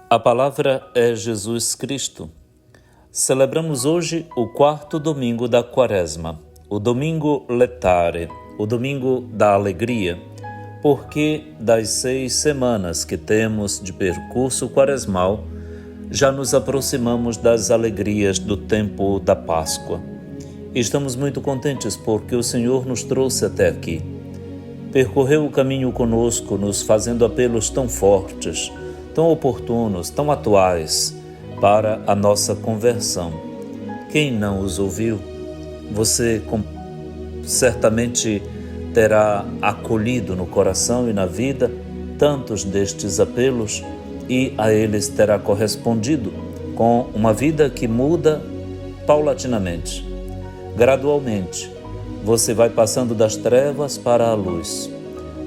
A palavra é Jesus Cristo. Celebramos hoje o quarto domingo da Quaresma, o domingo letare, o domingo da alegria, porque das 6 semanas que temos de percurso quaresmal, já nos aproximamos das alegrias do tempo da Páscoa. E estamos muito contentes porque o Senhor nos trouxe até aqui. Percorreu o caminho conosco, nos fazendo apelos tão fortes, tão oportunos, tão atuais para a nossa conversão. Quem não os ouviu? Você certamente terá acolhido no coração e na vida tantos destes apelos e a eles terá correspondido com uma vida que muda paulatinamente. Gradualmente, você vai passando das trevas para a luz.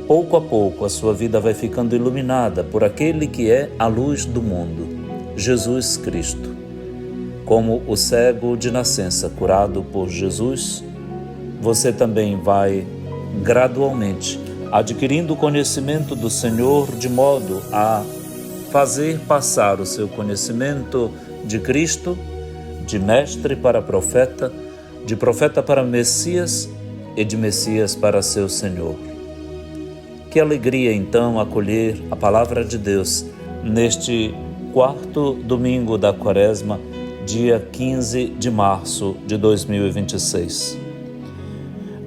Pouco a pouco, a sua vida vai ficando iluminada por aquele que é a luz do mundo, Jesus Cristo. Como o cego de nascença curado por Jesus, você também vai gradualmente adquirindo o conhecimento do Senhor de modo a fazer passar o seu conhecimento de Cristo, de mestre para profeta, de profeta para Messias e de Messias para seu Senhor. Que alegria, então, acolher a Palavra de Deus neste quarto domingo da Quaresma, dia 15 de março de 2026.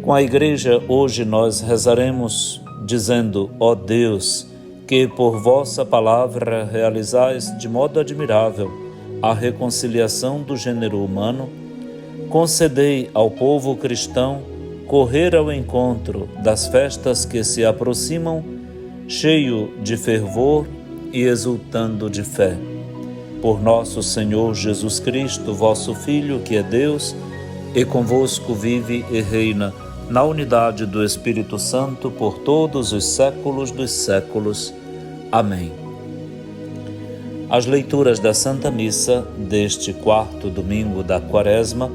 Com a Igreja, hoje nós rezaremos dizendo: ó Deus, que por vossa palavra realizais de modo admirável a reconciliação do gênero humano, concedei ao povo cristão correr ao encontro das festas que se aproximam, cheio de fervor e exultando de fé. Por nosso Senhor Jesus Cristo, vosso Filho, que é Deus, e convosco vive e reina na unidade do Espírito Santo por todos os séculos dos séculos. Amém. As leituras da Santa Missa deste quarto domingo da Quaresma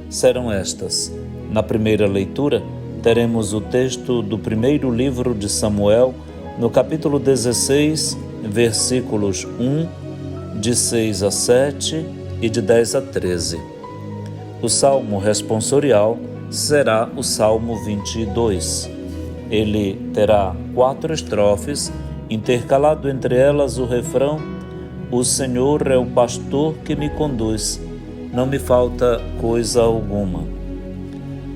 serão estas. Na primeira leitura, teremos o texto do primeiro livro de Samuel, no capítulo 16, versículos 1, de 6 a 7 e de 10 a 13. O salmo responsorial será o Salmo 22. Ele terá 4 estrofes, intercalado entre elas o refrão: o Senhor é o pastor que me conduz, não me falta coisa alguma.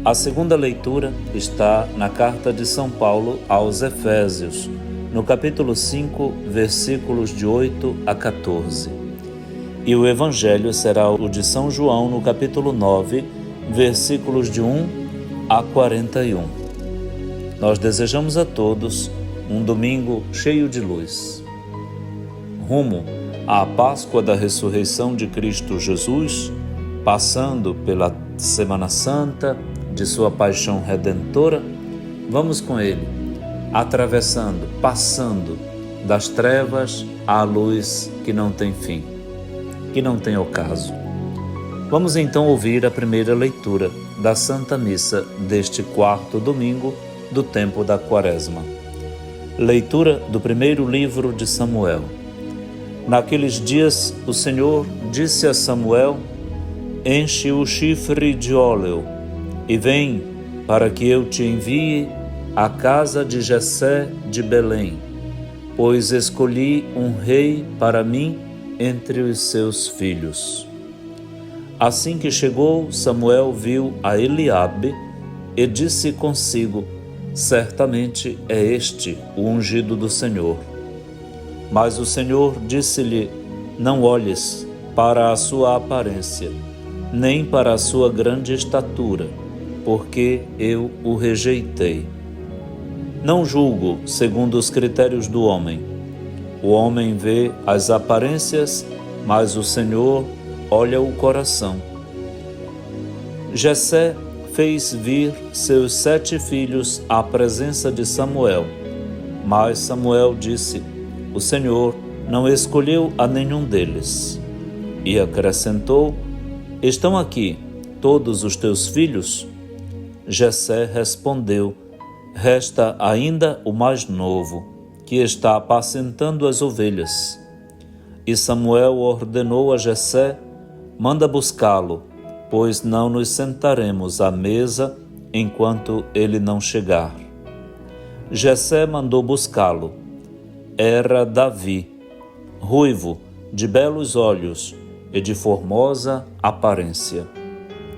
A segunda leitura está na carta de São Paulo aos Efésios, no capítulo 5, versículos de 8 a 14. E o Evangelho será o de São João, no capítulo 9, versículos de 1 a 41. Nós desejamos a todos um domingo cheio de luz. Rumo à Páscoa da ressurreição de Cristo Jesus, passando pela Semana Santa, de sua paixão redentora, vamos com ele, atravessando, passando das trevas à luz que não tem fim, que não tem ocaso. Vamos então ouvir a primeira leitura da Santa Missa deste quarto domingo do tempo da Quaresma. Leitura do primeiro livro de Samuel. Naqueles dias o Senhor disse a Samuel: enche o chifre de óleo e vem, para que eu te envie à casa de Jessé de Belém, pois escolhi um rei para mim entre os seus filhos. Assim que chegou, Samuel viu a Eliabe e disse consigo: certamente é este o ungido do Senhor. Mas o Senhor disse-lhe: não olhes para a sua aparência, nem para a sua grande estatura, porque eu o rejeitei. Não julgo segundo os critérios do homem. O homem vê as aparências, mas o Senhor olha o coração. Jessé fez vir seus 7 filhos à presença de Samuel, mas Samuel disse: o Senhor não escolheu a nenhum deles. E acrescentou: estão aqui todos os teus filhos? Jessé respondeu: resta ainda o mais novo, que está apacentando as ovelhas. E Samuel ordenou a Jessé: manda buscá-lo, pois não nos sentaremos à mesa enquanto ele não chegar. Jessé mandou buscá-lo. Era Davi, ruivo, de belos olhos e de formosa aparência.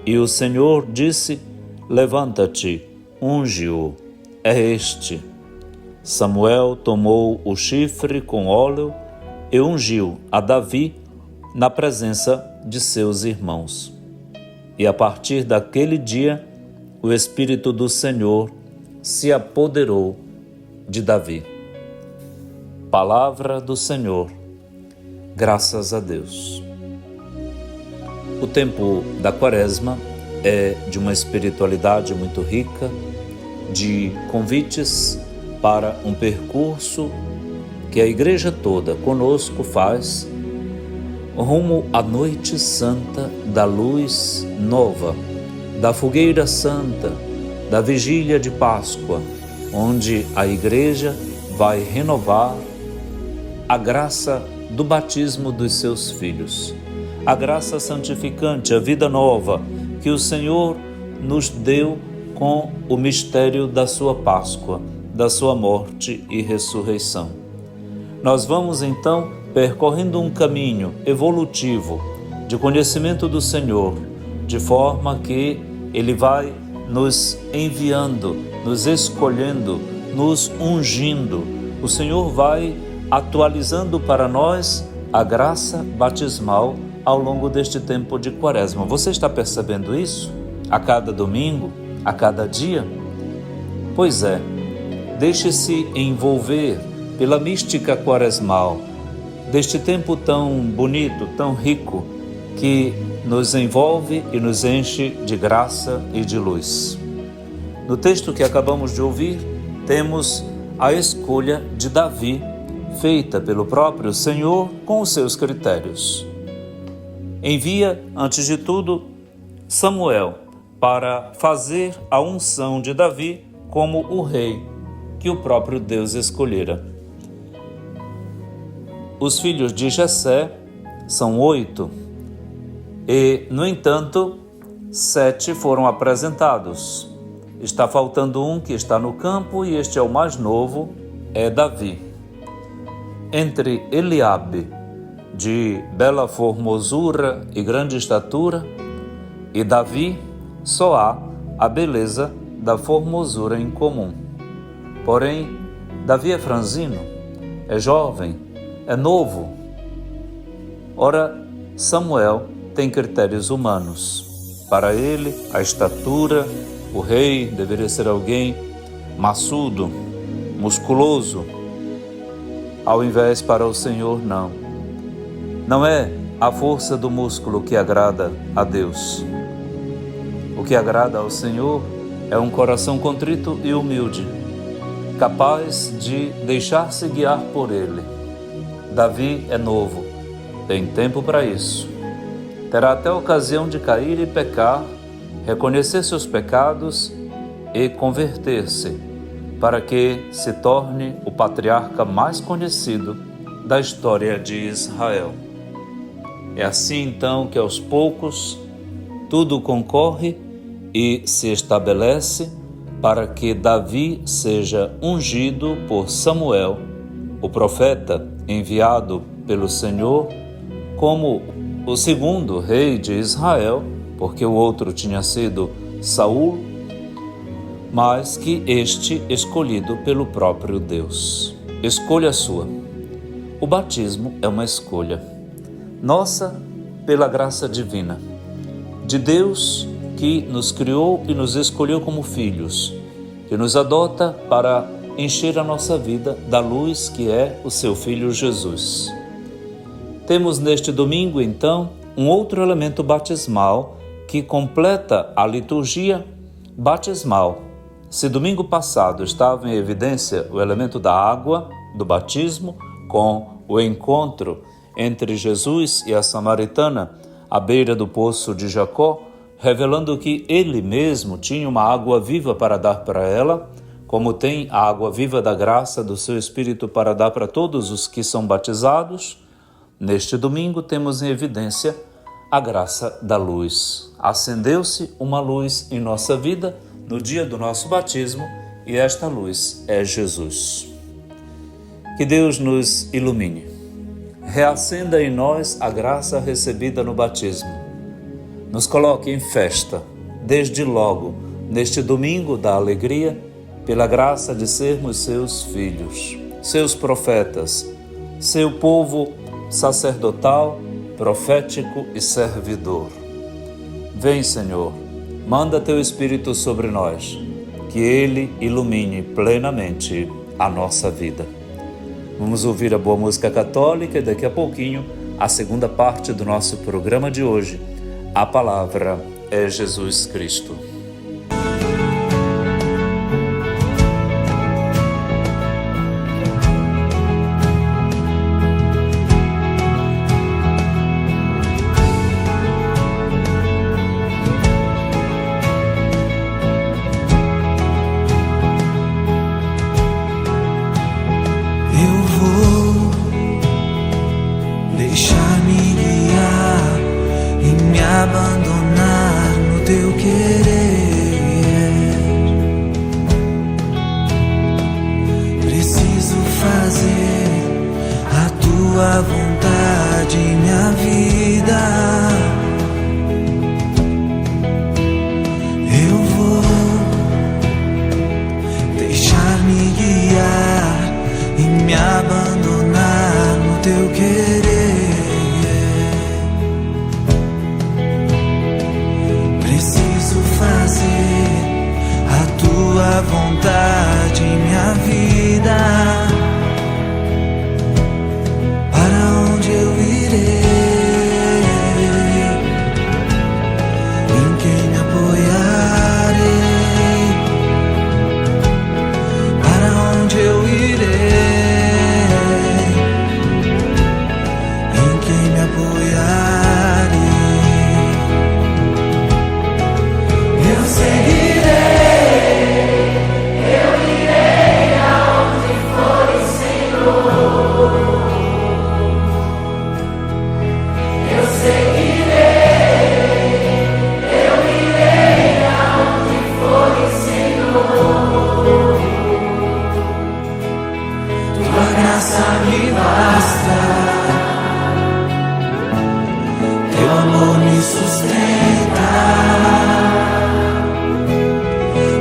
E o Senhor disse: levanta-te, unge-o, é este. Samuel tomou o chifre com óleo e ungiu a Davi na presença de seus irmãos. E a partir daquele dia, o Espírito do Senhor se apoderou de Davi. Palavra do Senhor. Graças a Deus. O tempo da Quaresma é de uma espiritualidade muito rica, de convites para um percurso que a Igreja toda conosco faz rumo à noite santa da luz nova, da fogueira santa, da vigília de Páscoa, onde a Igreja vai renovar a graça do batismo dos seus filhos, a graça santificante, a vida nova que o Senhor nos deu com o mistério da sua Páscoa, da sua morte e ressurreição. Nós vamos então percorrendo um caminho evolutivo de conhecimento do Senhor, de forma que Ele vai nos enviando, nos escolhendo, nos ungindo. O Senhor vai atualizando para nós a graça batismal ao longo deste tempo de Quaresma. Você está percebendo isso? A cada domingo, a cada dia? Pois é, deixe-se envolver pela mística quaresmal, deste tempo tão bonito, tão rico, que nos envolve e nos enche de graça e de luz. No texto que acabamos de ouvir, temos a escolha de Davi, feita pelo próprio Senhor com os seus critérios. Envia, antes de tudo, Samuel para fazer a unção de Davi como o rei que o próprio Deus escolhera. Os filhos de Jessé são 8 e, no entanto, 7 foram apresentados. Está faltando um que está no campo e este é o mais novo, é Davi. Entre Eliabe, de bela formosura e grande estatura, e Davi, só há a beleza da formosura em comum. Porém, Davi é franzino, é jovem, é novo. Ora, Samuel tem critérios humanos. Para ele, a estatura, o rei deveria ser alguém maçudo, musculoso. Ao invés, para o Senhor, não. Não é a força do músculo que agrada a Deus. O que agrada ao Senhor é um coração contrito e humilde, capaz de deixar-se guiar por Ele. Davi é novo, tem tempo para isso. Terá até a ocasião de cair e pecar, reconhecer seus pecados e converter-se, para que se torne o patriarca mais conhecido da história de Israel. É assim então que aos poucos tudo concorre e se estabelece para que Davi seja ungido por Samuel, o profeta enviado pelo Senhor, como o segundo rei de Israel, porque o outro tinha sido Saul, mas que este escolhido pelo próprio Deus. Escolha sua. O batismo é uma escolha nossa pela graça divina, de Deus que nos criou e nos escolheu como filhos, que nos adota para encher a nossa vida da luz que é o seu Filho Jesus. Temos neste domingo, então, um outro elemento batismal que completa a liturgia batismal. Se domingo passado estava em evidência o elemento da água, do batismo, com o encontro entre Jesus e a samaritana à beira do poço de Jacó, revelando que ele mesmo tinha uma água viva para dar para ela, como tem a água viva da graça do seu Espírito para dar para todos os que são batizados. Neste domingo temos em evidência a graça da luz. Acendeu-se uma luz em nossa vida no dia do nosso batismo e esta luz é Jesus. Que Deus nos ilumine. Reacenda em nós a graça recebida no batismo. Nos coloque em festa, desde logo, neste domingo da alegria, pela graça de sermos seus filhos, seus profetas, seu povo sacerdotal, profético e servidor. Vem, Senhor, manda teu Espírito sobre nós, que ele ilumine plenamente a nossa vida. Vamos ouvir a boa música católica e daqui a pouquinho a segunda parte do nosso programa de hoje. A palavra é Jesus Cristo. Abandonar no teu querer, preciso fazer a tua vontade, minha vida. Eu vou deixar-me guiar e me abandonar no teu querer. Tua vontade, minha vida. Para onde eu irei? Em quem me apoiarei? Para onde eu irei? Em quem me apoiarei? Eu seguirei. Me basta, teu amor me sustenta,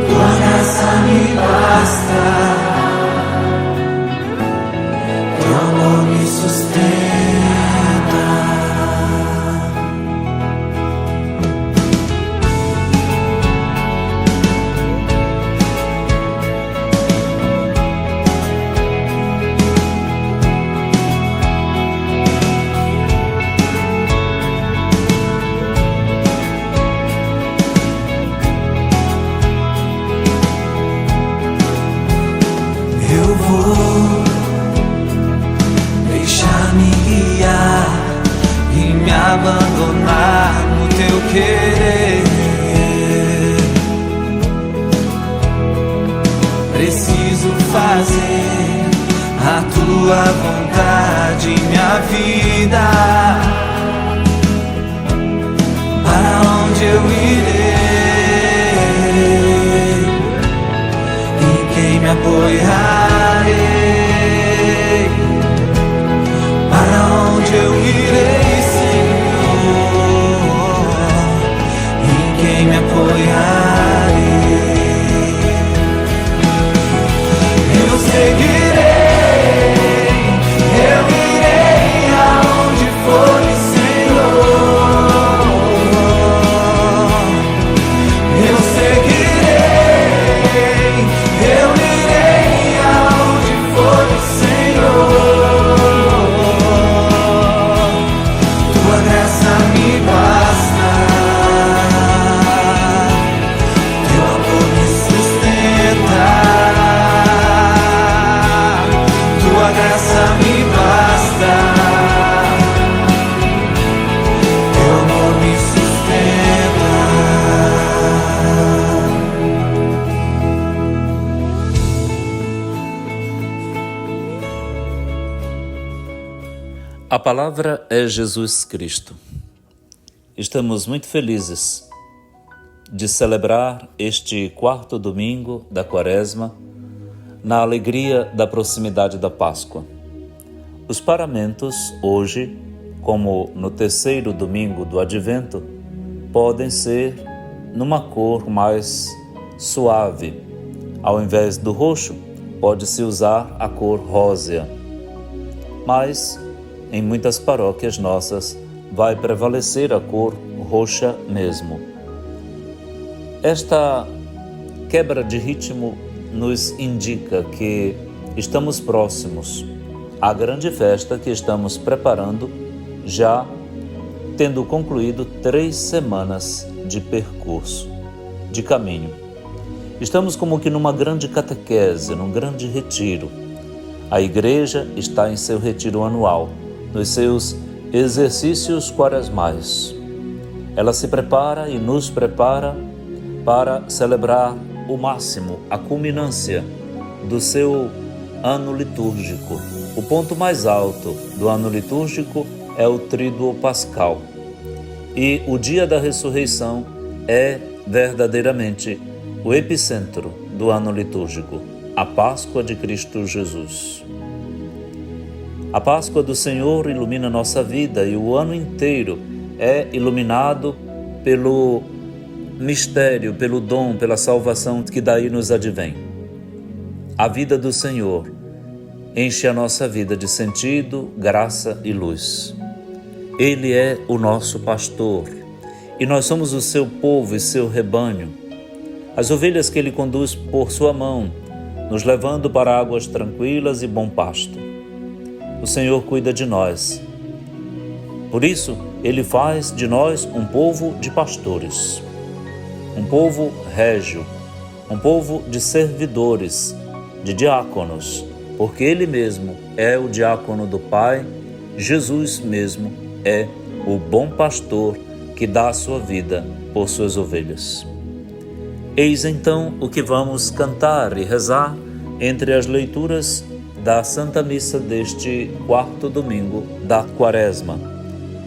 tua graça me basta, teu amor me sustenta. Deixar-me guiar e me abandonar no teu querer. Preciso fazer a tua vontade, minha vida. Para onde eu irei? Em quem me apoiarei? Para onde eu irei, Senhor? Em quem me apoiarei? Eu seguirei, eu irei aonde for, Senhor. Eu seguirei, eu irei aonde A palavra é Jesus Cristo. Estamos muito felizes de celebrar este quarto domingo da Quaresma na alegria da proximidade da Páscoa. Os paramentos hoje, como no terceiro domingo do Advento, podem ser numa cor mais suave. Ao invés do roxo, pode-se usar a cor rósea. Mas, em muitas paróquias nossas, vai prevalecer a cor roxa mesmo. Esta quebra de ritmo nos indica que estamos próximos à grande festa que estamos preparando, já tendo concluído 3 semanas de percurso, de caminho. Estamos como que numa grande catequese, num grande retiro. A Igreja está em seu retiro anual, nos seus exercícios quaresmais. Ela se prepara e nos prepara para celebrar o máximo, a culminância do seu ano litúrgico. O ponto mais alto do ano litúrgico é o Tríduo Pascal. E o dia da ressurreição é verdadeiramente o epicentro do ano litúrgico, a Páscoa de Cristo Jesus. A Páscoa do Senhor ilumina nossa vida e o ano inteiro é iluminado pelo mistério, pelo dom, pela salvação que daí nos advém. A vida do Senhor enche a nossa vida de sentido, graça e luz. Ele é o nosso pastor e nós somos o seu povo e seu rebanho, as ovelhas que Ele conduz por sua mão, nos levando para águas tranquilas e bom pasto. O Senhor cuida de nós. Por isso, Ele faz de nós um povo de pastores, um povo régio, um povo de servidores, de diáconos, porque Ele mesmo é o diácono do Pai, Jesus mesmo é o bom pastor que dá a sua vida por suas ovelhas. Eis então o que vamos cantar e rezar entre as leituras da Santa Missa deste quarto domingo da Quaresma.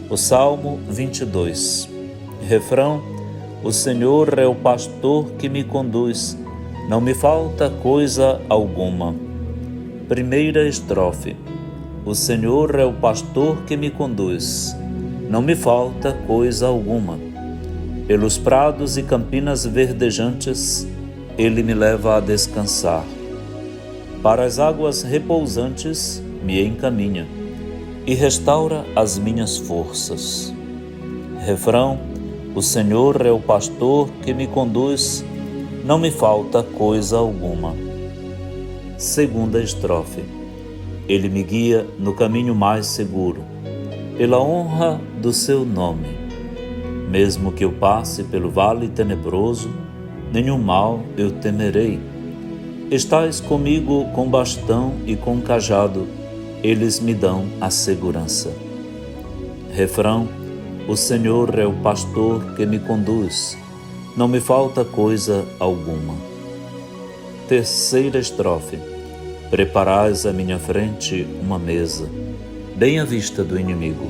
O Salmo 22. Refrão: O Senhor é o pastor que me conduz, não me falta coisa alguma. Primeira estrofe: O Senhor é o pastor que me conduz, não me falta coisa alguma. Pelos prados e campinas verdejantes, Ele me leva a descansar. Para as águas repousantes me encaminha e restaura as minhas forças. Refrão: O Senhor é o pastor que me conduz, não me falta coisa alguma. Segunda estrofe: Ele me guia no caminho mais seguro, pela honra do seu nome. Mesmo que eu passe pelo vale tenebroso, nenhum mal eu temerei. Estás comigo com bastão e com cajado, eles me dão a segurança. Refrão: O Senhor é o pastor que me conduz, não me falta coisa alguma. Terceira estrofe: Preparais à minha frente uma mesa, bem à vista do inimigo.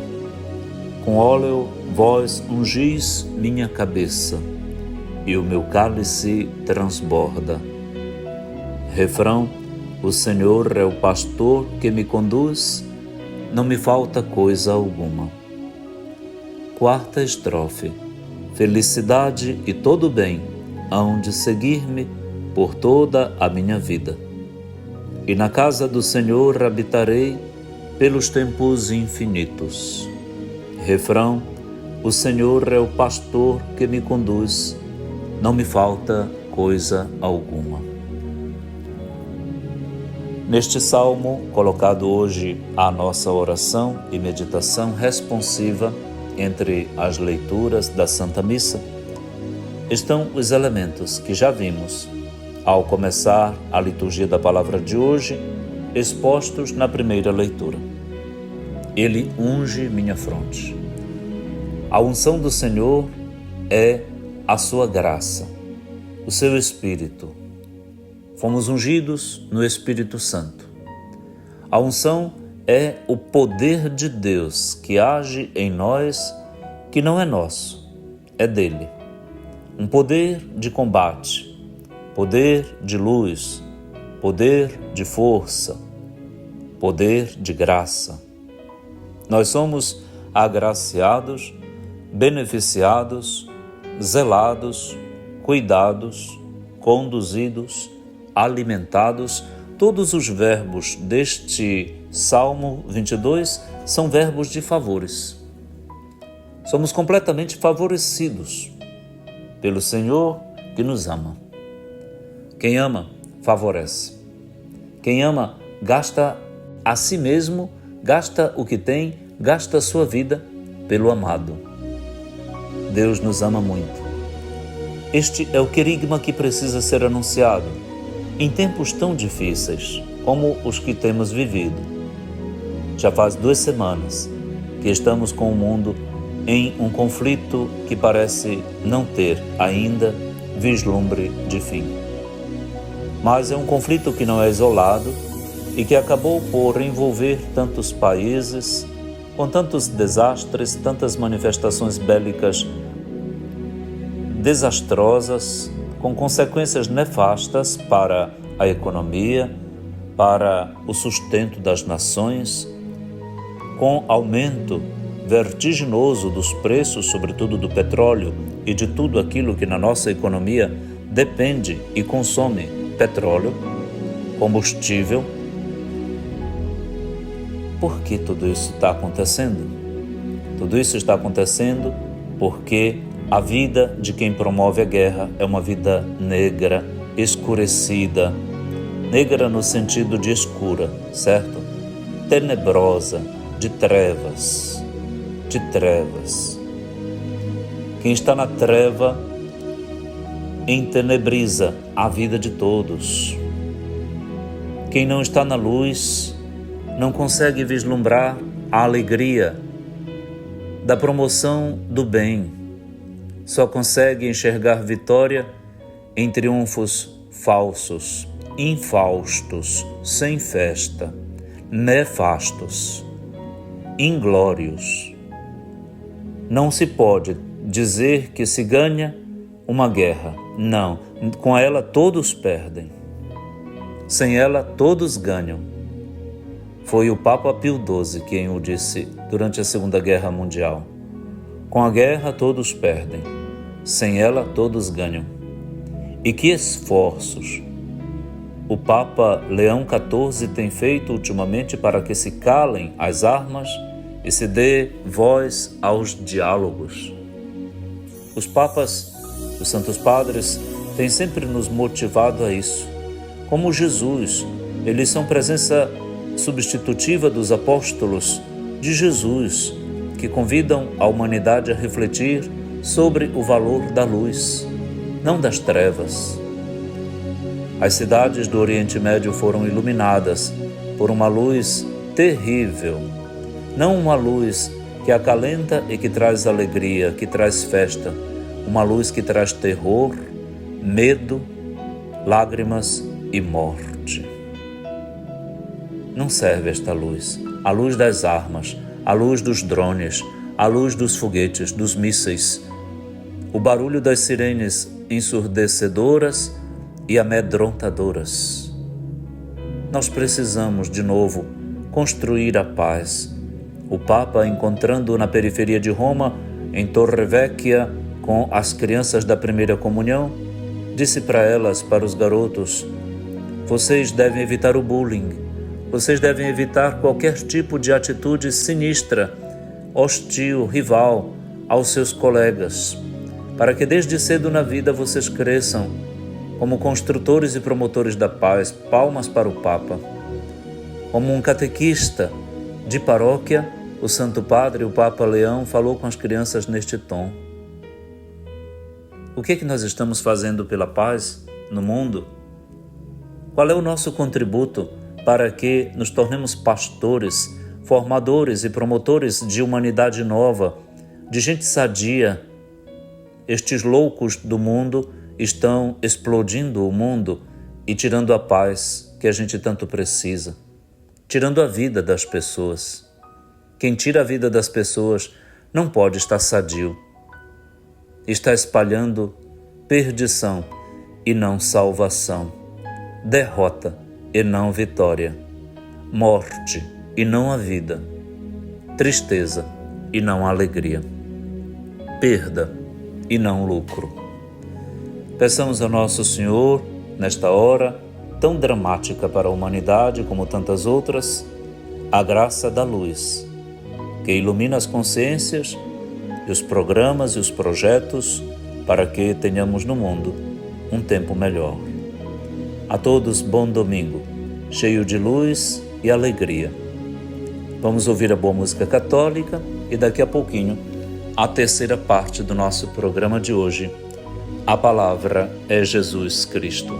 Com óleo vós ungis minha cabeça, e o meu cálice transborda. Refrão: O Senhor é o pastor que me conduz, não me falta coisa alguma. Quarta estrofe: Felicidade e todo bem hão de seguir-me por toda a minha vida. E na casa do Senhor habitarei pelos tempos infinitos. Refrão: O Senhor é o pastor que me conduz, não me falta coisa alguma. Neste salmo, colocado hoje à nossa oração e meditação responsiva entre as leituras da Santa Missa, estão os elementos que já vimos ao começar a liturgia da palavra de hoje, expostos na primeira leitura. Ele unge minha fronte. A unção do Senhor é a sua graça, o seu Espírito. Fomos ungidos no Espírito Santo. A unção é o poder de Deus que age em nós, que não é nosso, é dele. Um poder de combate, poder de luz, poder de força, poder de graça. Nós somos agraciados, beneficiados, zelados, cuidados, conduzidos, alimentados. Todos os verbos deste Salmo 22 são verbos de favores. Somos completamente favorecidos pelo Senhor que nos ama. Quem ama, favorece. Quem ama, gasta a si mesmo, gasta o que tem, gasta a sua vida pelo amado. Deus nos ama muito. Este é o querigma que precisa ser anunciado em tempos tão difíceis como os que temos vivido. Já faz 2 semanas que estamos com o mundo em um conflito que parece não ter ainda vislumbre de fim. Mas é um conflito que não é isolado e que acabou por envolver tantos países, com tantos desastres, tantas manifestações bélicas desastrosas, com consequências nefastas para a economia, para o sustento das nações, com aumento vertiginoso dos preços, sobretudo do petróleo e de tudo aquilo que na nossa economia depende e consome petróleo, combustível. Por que tudo isso está acontecendo? Tudo isso está acontecendo porque a vida de quem promove a guerra é uma vida negra, escurecida, negra no sentido de escura, certo? Tenebrosa, de trevas, de trevas. Quem está na treva entenebriza a vida de todos. Quem não está na luz não consegue vislumbrar a alegria da promoção do bem. Só consegue enxergar vitória em triunfos falsos, infaustos, sem festa, nefastos, inglórios. Não se pode dizer que se ganha uma guerra. Não, com ela todos perdem. Sem ela todos ganham. Foi o Papa Pio XII quem o disse durante a Segunda Guerra Mundial. Com a guerra todos perdem, sem ela todos ganham. E que esforços o Papa Leão XIV tem feito ultimamente para que se calem as armas e se dê voz aos diálogos. Os papas, os santos padres, têm sempre nos motivado a isso. Como Jesus, eles são presença substitutiva dos apóstolos de Jesus, que convidam a humanidade a refletir sobre o valor da luz, não das trevas. As cidades do Oriente Médio foram iluminadas por uma luz terrível, não uma luz que acalenta e que traz alegria, que traz festa, uma luz que traz terror, medo, lágrimas e morte. Não serve esta luz, a luz das armas, a luz dos drones, a luz dos foguetes, dos mísseis, o barulho das sirenes ensurdecedoras e amedrontadoras. Nós precisamos, de novo, construir a paz. O Papa, encontrando na periferia de Roma, em Torre Vecchia, com as crianças da primeira comunhão, disse para elas, para os garotos: vocês devem evitar o bullying. Vocês devem evitar qualquer tipo de atitude sinistra, hostil, rival aos seus colegas, para que desde cedo na vida vocês cresçam como construtores e promotores da paz. Palmas para o Papa. Como um catequista de paróquia, o Santo Padre, o Papa Leão, falou com as crianças neste tom. O que é que nós estamos fazendo pela paz no mundo? Qual é o nosso contributo para que nos tornemos pastores, formadores e promotores de humanidade nova, de gente sadia? Estes loucos do mundo estão explodindo o mundo e tirando a paz que a gente tanto precisa. tirando a vida das pessoas. Quem tira a vida das pessoas não pode estar sadio. Está espalhando perdição e não salvação, derrota e não vitória, morte e não a vida, tristeza e não alegria, perda e não lucro. Peçamos ao nosso Senhor, nesta hora tão dramática para a humanidade como tantas outras, a graça da luz, que ilumina as consciências e os programas e os projetos para que tenhamos no mundo um tempo melhor. A todos, bom domingo, cheio de luz e alegria. Vamos ouvir a boa música católica e daqui a pouquinho a terceira parte do nosso programa de hoje. A palavra é Jesus Cristo.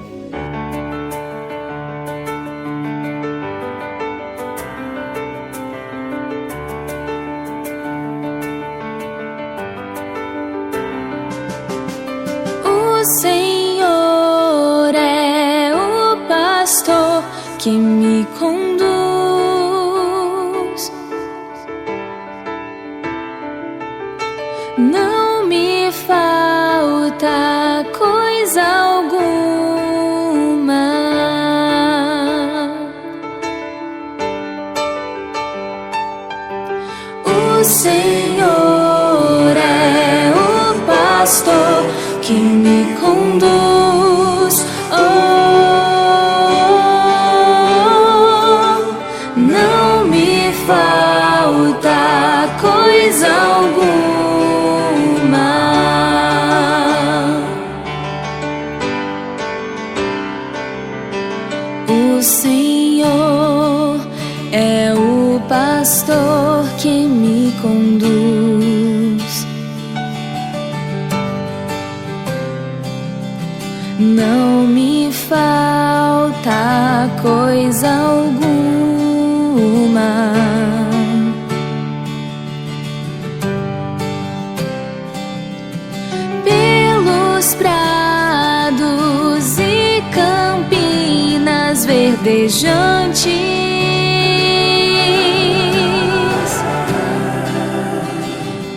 O Senhor é o pastor que me conduz. Não me falta coisa alguma. O Senhor é o pastor que me conduz. Não me falta coisa alguma. O Senhor é o pastor que me conduz. Não me falta coisa alguma. Pelos prados e campinas verdejantes,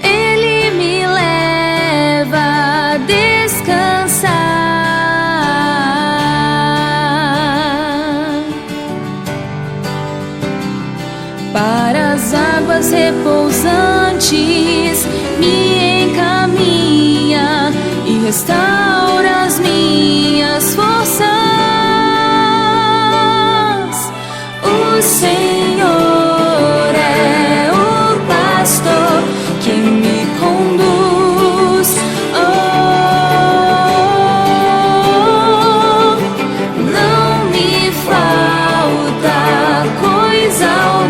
Ele me leva a descansar. Para as águas repousantes me encaminha e restaura as minhas forças. O Senhor é o pastor que me conduz. Não me falta coisa alguma.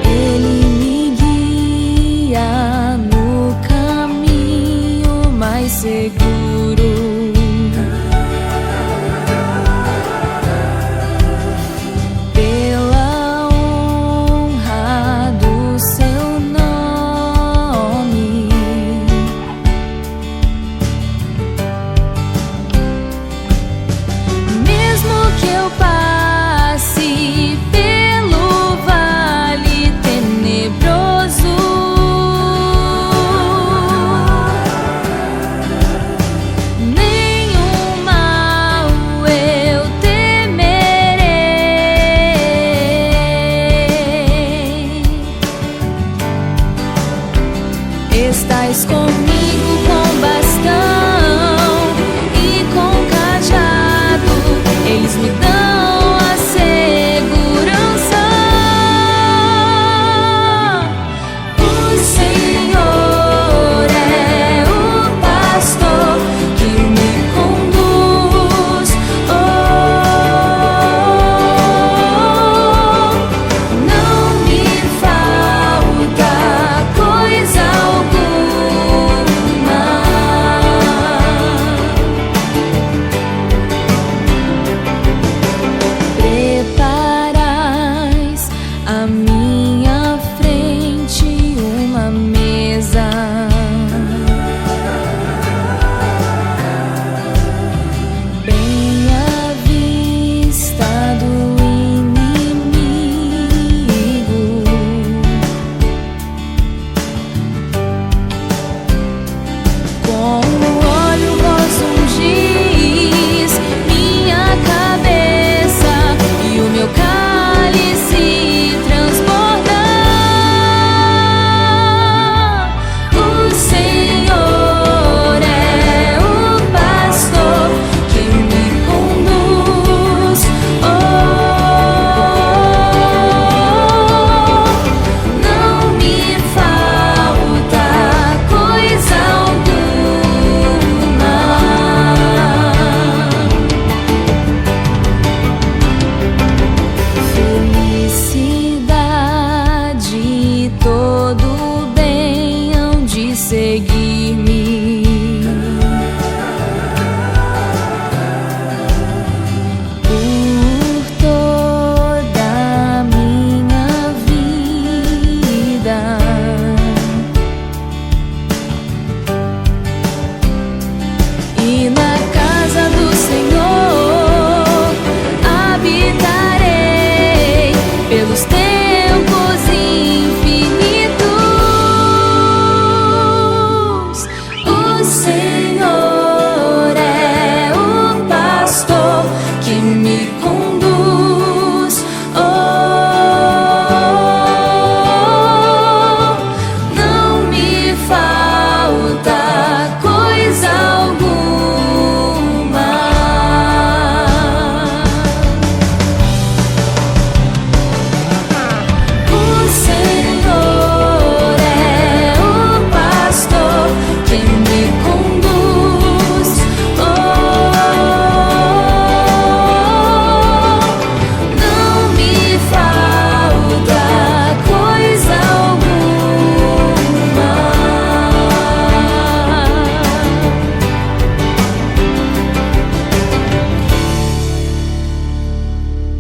Ele me guia no caminho mais seguro.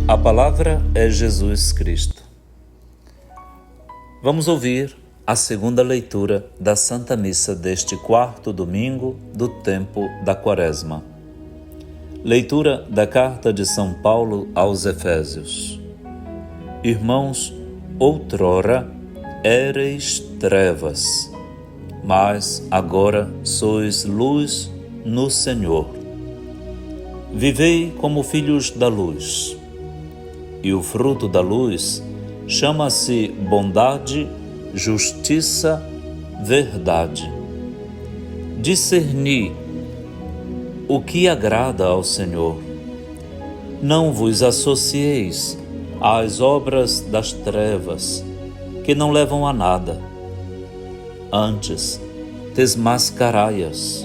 A palavra é Jesus Cristo. Vamos ouvir a segunda leitura da Santa Missa deste quarto domingo do tempo da Quaresma. Leitura da Carta de São Paulo aos Efésios. Irmãos, outrora éreis trevas, mas agora sois luz no Senhor. Vivei como filhos da luz. E o fruto da luz chama-se bondade, justiça, verdade. Discerni o que agrada ao Senhor. Não vos associeis às obras das trevas, que não levam a nada. Antes, desmascarai-as.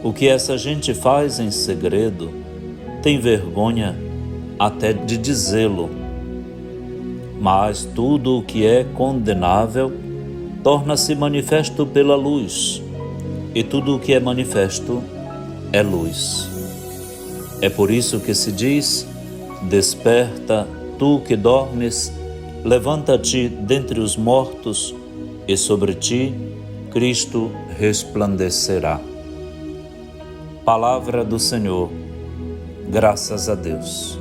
O que essa gente faz em segredo, tem vergonha até de dizê-lo. Mas tudo o que é condenável torna-se manifesto pela luz, e tudo o que é manifesto é luz. É por isso que se diz: desperta, tu que dormes, levanta-te dentre os mortos, e sobre ti Cristo resplandecerá. Palavra do Senhor, graças a Deus.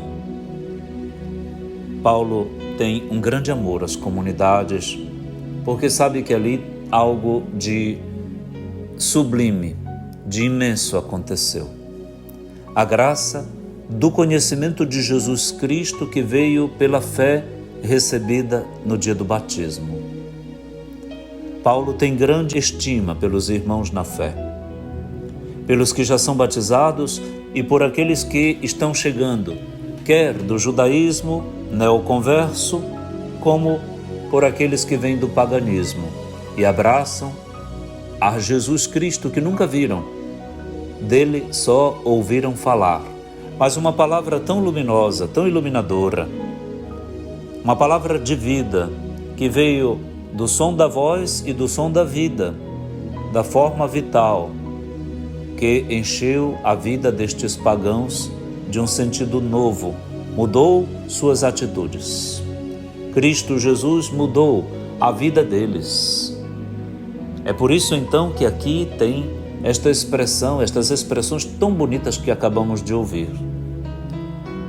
Paulo tem um grande amor às comunidades, porque sabe que ali algo de sublime, de imenso aconteceu. A graça do conhecimento de Jesus Cristo que veio pela fé recebida no dia do batismo. Paulo tem grande estima pelos irmãos na fé, pelos que já são batizados e por aqueles que estão chegando, quer do judaísmo neoconverso, como por aqueles que vêm do paganismo e abraçam a Jesus Cristo que nunca viram, dele só ouviram falar, mas uma palavra tão luminosa, tão iluminadora, uma palavra de vida que veio do som da voz e do som da vida, da forma vital, que encheu a vida destes pagãos de um sentido novo, mudou suas atitudes. Cristo Jesus mudou a vida deles. É por isso então que aqui tem estas expressões tão bonitas que acabamos de ouvir.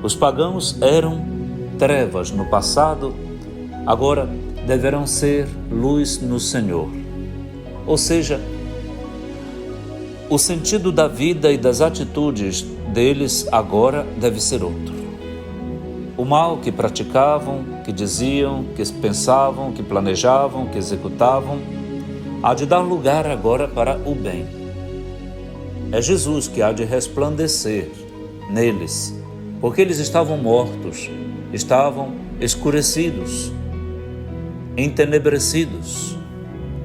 Os pagãos eram trevas no passado, agora deverão ser luz no Senhor. Ou seja, o sentido da vida e das atitudes deles agora deve ser outro. O mal que praticavam, que diziam, que pensavam, que planejavam, que executavam, há de dar lugar agora para o bem. É Jesus que há de resplandecer neles, porque eles estavam mortos, estavam escurecidos, entenebrecidos,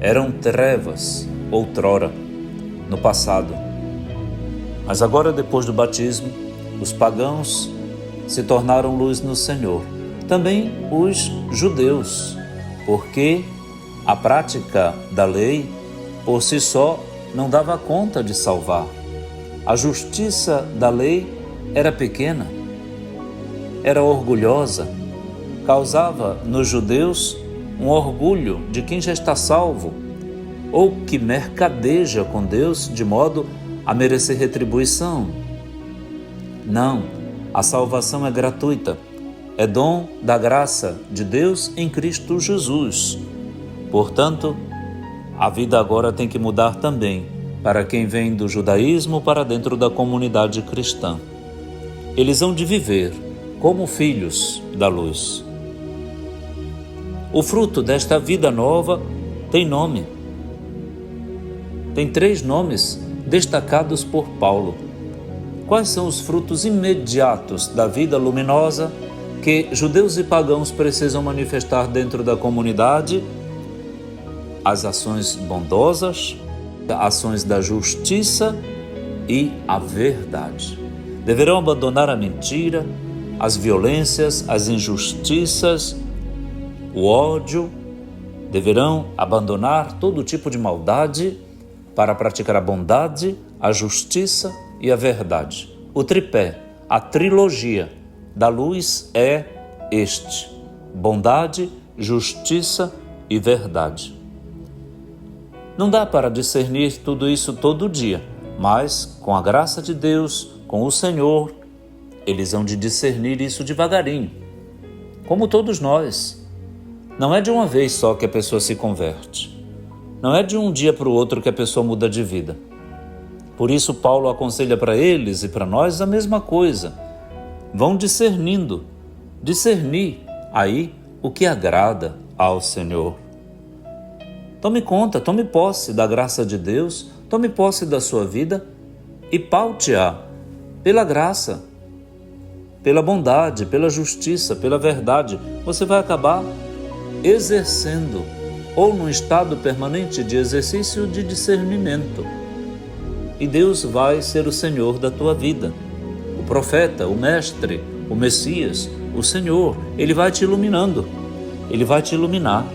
eram trevas outrora, no passado. Mas agora, depois do batismo, os pagãos se tornaram luz no Senhor. Também os judeus, porque a prática da lei, por si só, não dava conta de salvar. A justiça da lei era pequena, era orgulhosa, causava nos judeus um orgulho de quem já está salvo, ou que mercadeja com Deus de modo a merecer retribuição. Não, a salvação é gratuita, é dom da graça de Deus em Cristo Jesus. Portanto, a vida agora tem que mudar também para quem vem do judaísmo para dentro da comunidade cristã. Eles hão de viver como filhos da luz. O fruto desta vida nova tem nome. Tem 3 nomes destacados por Paulo. Quais são os frutos imediatos da vida luminosa que judeus e pagãos precisam manifestar dentro da comunidade? As ações bondosas, ações da justiça e a verdade. Deverão abandonar a mentira, as violências, as injustiças, o ódio. Deverão abandonar todo tipo de maldade para praticar a bondade, a justiça e a verdade. O tripé, a trilogia da luz é este: bondade, justiça e verdade. Não dá para discernir tudo isso todo dia, mas com a graça de Deus, com o Senhor, eles hão de discernir isso devagarinho, como todos nós. Não é de uma vez só que a pessoa se converte. Não é de um dia para o outro que a pessoa muda de vida. Por isso Paulo aconselha para eles e para nós a mesma coisa. Vão discernir aí o que agrada ao Senhor. Tome conta, tome posse da graça de Deus, tome posse da sua vida e paute-a pela graça, pela bondade, pela justiça, pela verdade. Você vai acabar exercendo, ou num estado permanente de exercício de discernimento. E Deus vai ser o Senhor da tua vida. O profeta, o mestre, o Messias, o Senhor, Ele vai te iluminando, Ele vai te iluminar.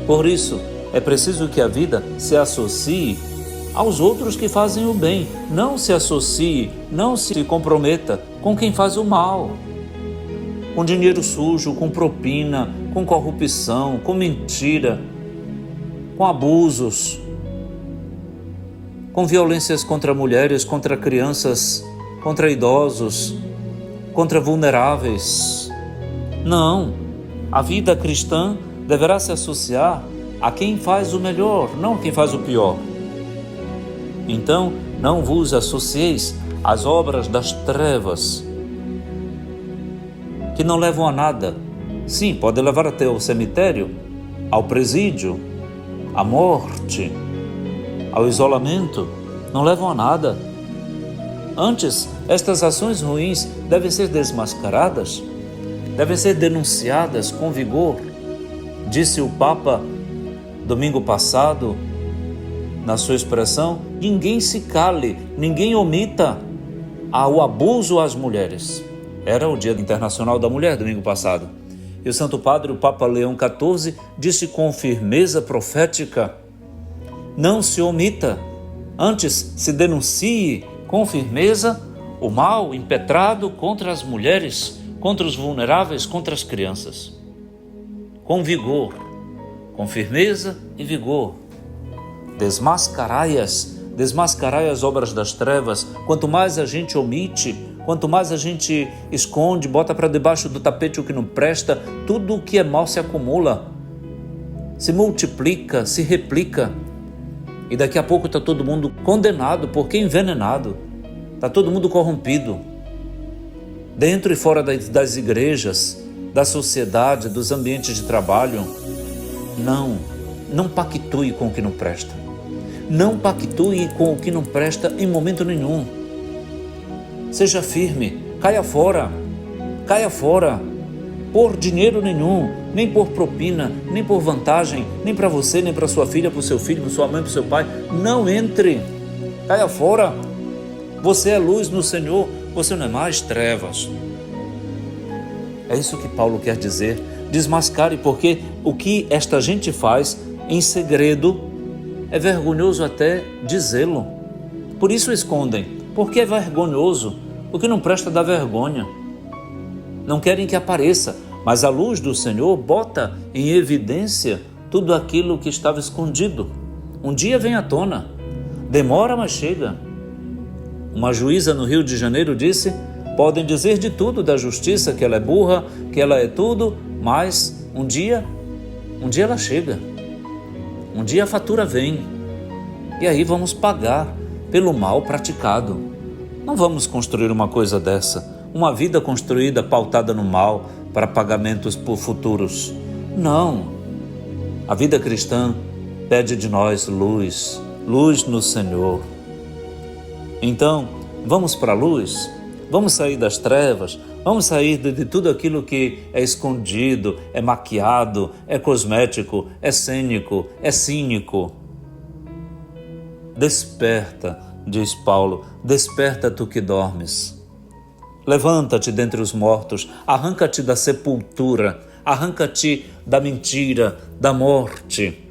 Por isso, é preciso que a vida se associe aos outros que fazem o bem. Não se associe, não se comprometa com quem faz o mal. Com dinheiro sujo, com propina, com corrupção, com mentira, com abusos, com violências contra mulheres, contra crianças, contra idosos, contra vulneráveis. Não, a vida cristã deverá se associar a quem faz o melhor, não a quem faz o pior. Então, não vos associeis às obras das trevas, que não levam a nada. Sim, pode levar até o cemitério, ao presídio, à morte, ao isolamento. Não levam a nada. Antes, estas ações ruins devem ser desmascaradas, devem ser denunciadas com vigor. Disse o Papa domingo passado, na sua expressão: ninguém se cale, ninguém omita o abuso às mulheres. Era o Dia Internacional da Mulher, domingo passado. E o Santo Padre, o Papa Leão XIV, disse com firmeza profética: não se omita, antes se denuncie com firmeza o mal impetrado contra as mulheres, contra os vulneráveis, contra as crianças. Com vigor, com firmeza e vigor. Desmascarai as obras das trevas. Quanto mais a gente omite, quanto mais a gente esconde, bota para debaixo do tapete o que não presta, tudo o que é mal se acumula, se multiplica, se replica. E daqui a pouco está todo mundo condenado, porque envenenado. Está todo mundo corrompido. Dentro e fora das igrejas, da sociedade, dos ambientes de trabalho. Não pactue com o que não presta. Não pactue com o que não presta em momento nenhum. Seja firme, caia fora, por dinheiro nenhum, nem por propina, nem por vantagem, nem para você, nem para sua filha, para o seu filho, para sua mãe, para o seu pai. Não entre, caia fora. Você é luz no Senhor, você não é mais trevas. É isso que Paulo quer dizer. Desmascare, porque o que esta gente faz em segredo é vergonhoso até dizê-lo. Por isso escondem, porque é vergonhoso. O que não presta dá vergonha. Não querem que apareça, mas a luz do Senhor bota em evidência tudo aquilo que estava escondido. Um dia vem à tona, demora, mas chega. Uma juíza no Rio de Janeiro disse: podem dizer de tudo da justiça, que ela é burra, que ela é tudo, mas um dia ela chega. Um dia a fatura vem. E aí vamos pagar pelo mal praticado. Não vamos construir uma coisa dessa, uma vida construída pautada no mal para pagamentos por futuros. Não. A vida cristã pede de nós luz no Senhor. Então, vamos para a luz, vamos sair das trevas, vamos sair de tudo aquilo que é escondido, é maquiado, é cosmético, é cênico, é cínico. Desperta, diz Paulo, desperta tu que dormes. Levanta-te dentre os mortos, arranca-te da sepultura, arranca-te da mentira, da morte.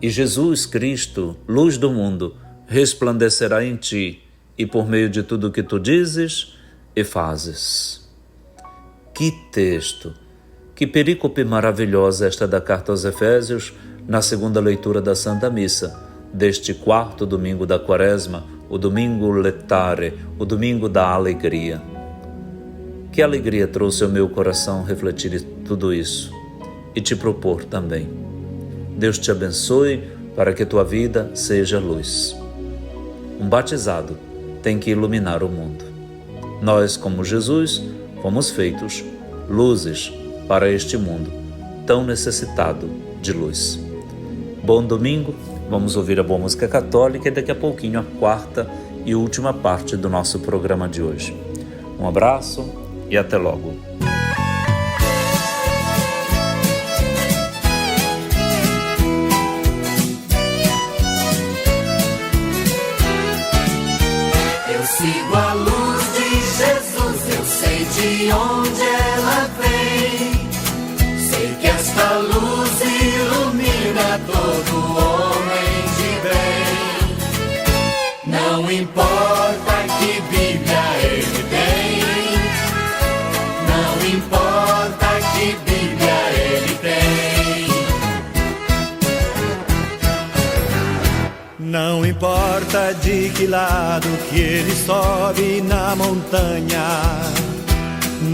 E Jesus Cristo, luz do mundo, resplandecerá em ti, e por meio de tudo que tu dizes, e fazes. Que texto! Que perícope maravilhosa esta da Carta aos Efésios, na segunda leitura da Santa Missa, deste quarto domingo da Quaresma, o domingo letare, o domingo da alegria. Que alegria trouxe ao meu coração refletir tudo isso e te propor também. Deus te abençoe para que tua vida seja luz. Um batizado tem que iluminar o mundo. Nós, como Jesus, fomos feitos luzes para este mundo tão necessitado de luz. Bom domingo, vamos ouvir a boa música católica e daqui a pouquinho a quarta e última parte do nosso programa de hoje. Um abraço e até logo. Eu sigo a luz de Jesus, eu sei de onde ela vem. Sei que esta luz ilumina todo homem de bem. Não importa que Bíblia ele tem, não importa que Bíblia ele tem. Não importa de que lado que ele sobe na montanha,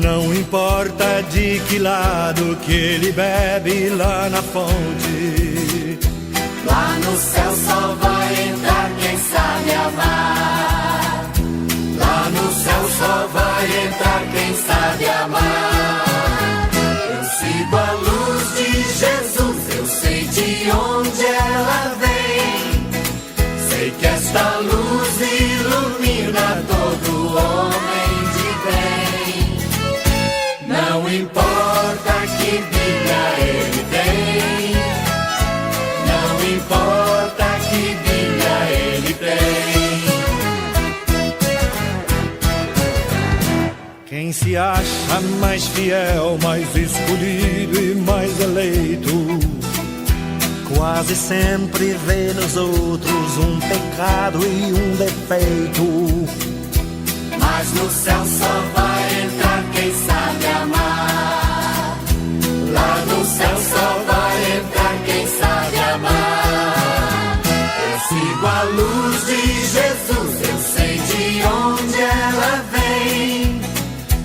não importa de que lado que ele bebe lá na fonte. Lá no céu só vai entrar quem sabe amar. Lá no céu só vai entrar quem sabe amar. Eu sigo a luz de Jesus, eu sei de onde ela vem. Sei que esta luz ilumina todo homem de bem. Não importa que Bíblia ele tem, não importa que Bíblia ele tem. Quem se acha mais fiel, mais escolhido e mais eleito, quase sempre vê nos outros um pecado e um defeito. Mas no céu só vai entrar quem sabe amar. Lá no céu só vai entrar quem sabe amar. Eu sigo a luz de Jesus, eu sei de onde ela vem.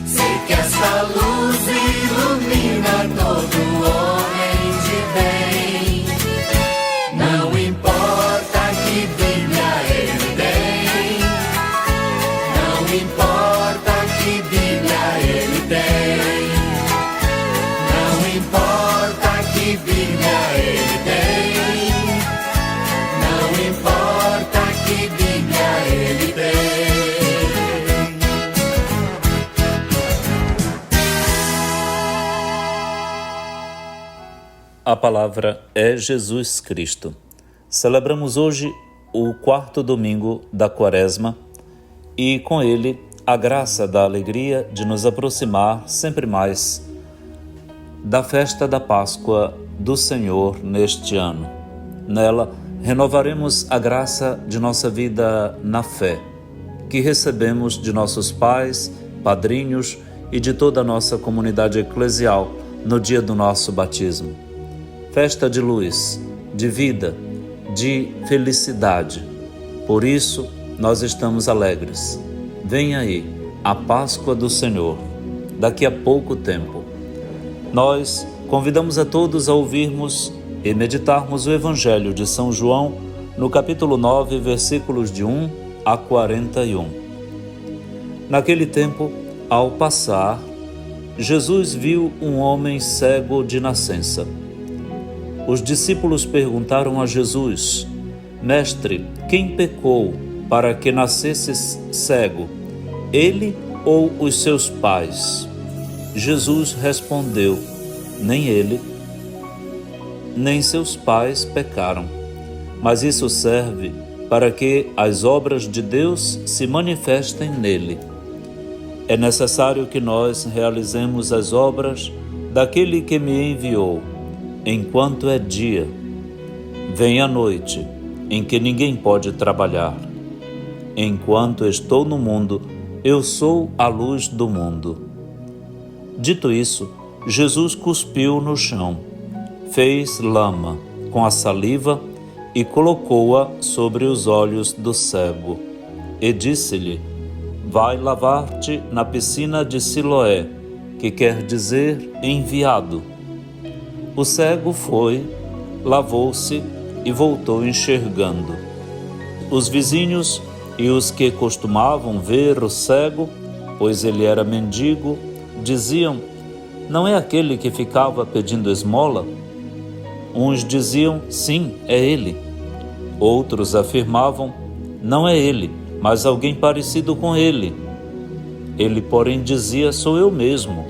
Sei que esta luz ilumina todo homem de bem. Não importa que Bíblia ele tem, não importa que Bíblia ele tem, não importa que Bíblia ele tem, não importa que Bíblia ele tem. A palavra é Jesus Cristo. Celebramos hoje o quarto domingo da Quaresma e com ele a graça da alegria de nos aproximar sempre mais da festa da Páscoa do Senhor neste ano. Nela renovaremos a graça de nossa vida na fé, que recebemos de nossos pais, padrinhos e de toda a nossa comunidade eclesial no dia do nosso batismo. Festa de luz, de vida, de felicidade. Por isso, nós estamos alegres. Vem aí a Páscoa do Senhor, daqui a pouco tempo. Nós convidamos a todos a ouvirmos e meditarmos o Evangelho de São João, no capítulo 9, versículos de 1 a 41. Naquele tempo, ao passar, Jesus viu um homem cego de nascença. Os discípulos perguntaram a Jesus: Mestre, quem pecou para que nascesse cego, ele ou os seus pais? Jesus respondeu: Nem ele, nem seus pais pecaram, mas isso serve para que as obras de Deus se manifestem nele. É necessário que nós realizemos as obras daquele que me enviou, enquanto é dia. Vem a noite, em que ninguém pode trabalhar. Enquanto estou no mundo, Eu sou a luz do mundo. Dito isso, Jesus cuspiu no chão, fez lama com a saliva e colocou-a sobre os olhos do cego. E disse-lhe: vai lavar-te na piscina de Siloé, que quer dizer enviado. O cego foi, lavou-se e voltou enxergando. Os vizinhos e os que costumavam ver o cego, pois ele era mendigo, diziam: não é aquele que ficava pedindo esmola? Uns diziam: sim, é ele. Outros afirmavam: não é ele, mas alguém parecido com ele. Ele, porém, dizia: sou eu mesmo.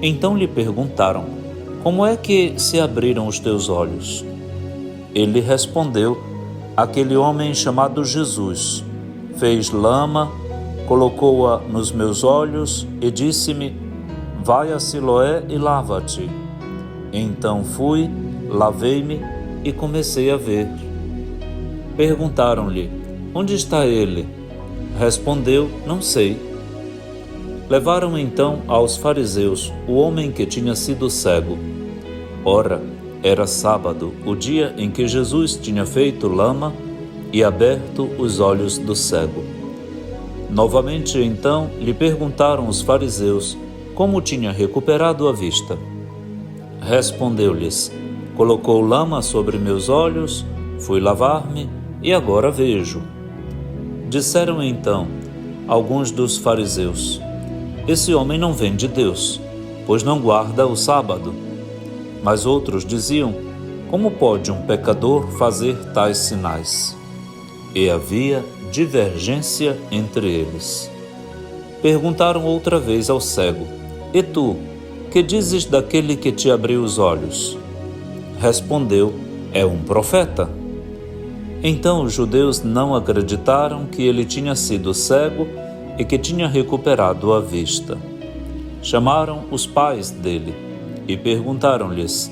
Então lhe perguntaram: como é que se abriram os teus olhos? Ele respondeu: aquele homem chamado Jesus fez lama, colocou-a nos meus olhos e disse-me: vai a Siloé e lava-te. Então fui, lavei-me e comecei a ver. Perguntaram-lhe: onde está ele? Respondeu: não sei. Levaram então aos fariseus o homem que tinha sido cego. Ora, era sábado, o dia em que Jesus tinha feito lama e aberto os olhos do cego. Novamente então lhe perguntaram os fariseus como tinha recuperado a vista. Respondeu-lhes: colocou lama sobre meus olhos, fui lavar-me e agora vejo. Disseram então alguns dos fariseus: esse homem não vem de Deus, pois não guarda o sábado. Mas outros diziam: como pode um pecador fazer tais sinais? E havia divergência entre eles. Perguntaram outra vez ao cego: e tu, que dizes daquele que te abriu os olhos? Respondeu: é um profeta. Então os judeus não acreditaram que ele tinha sido cego e que tinha recuperado a vista. Chamaram os pais dele e perguntaram-lhes: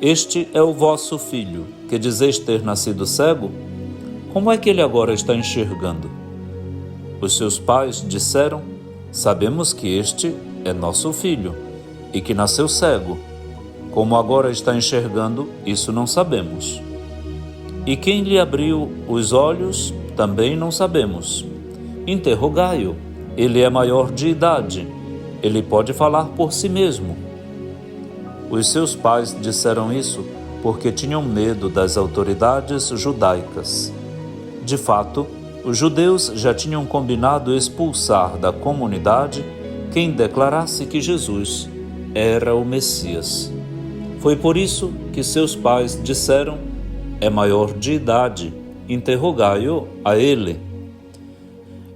este é o vosso filho, que dizeis ter nascido cego? Como é que ele agora está enxergando? Os seus pais disseram: sabemos que este é nosso filho e que nasceu cego. Como agora está enxergando, isso não sabemos. E quem lhe abriu os olhos, também não sabemos. Interrogai-o, ele é maior de idade, ele pode falar por si mesmo. Os seus pais disseram isso porque tinham medo das autoridades judaicas. De fato, os judeus já tinham combinado expulsar da comunidade quem declarasse que Jesus era o Messias. Foi por isso que seus pais disseram: é maior de idade, interrogai-o a ele.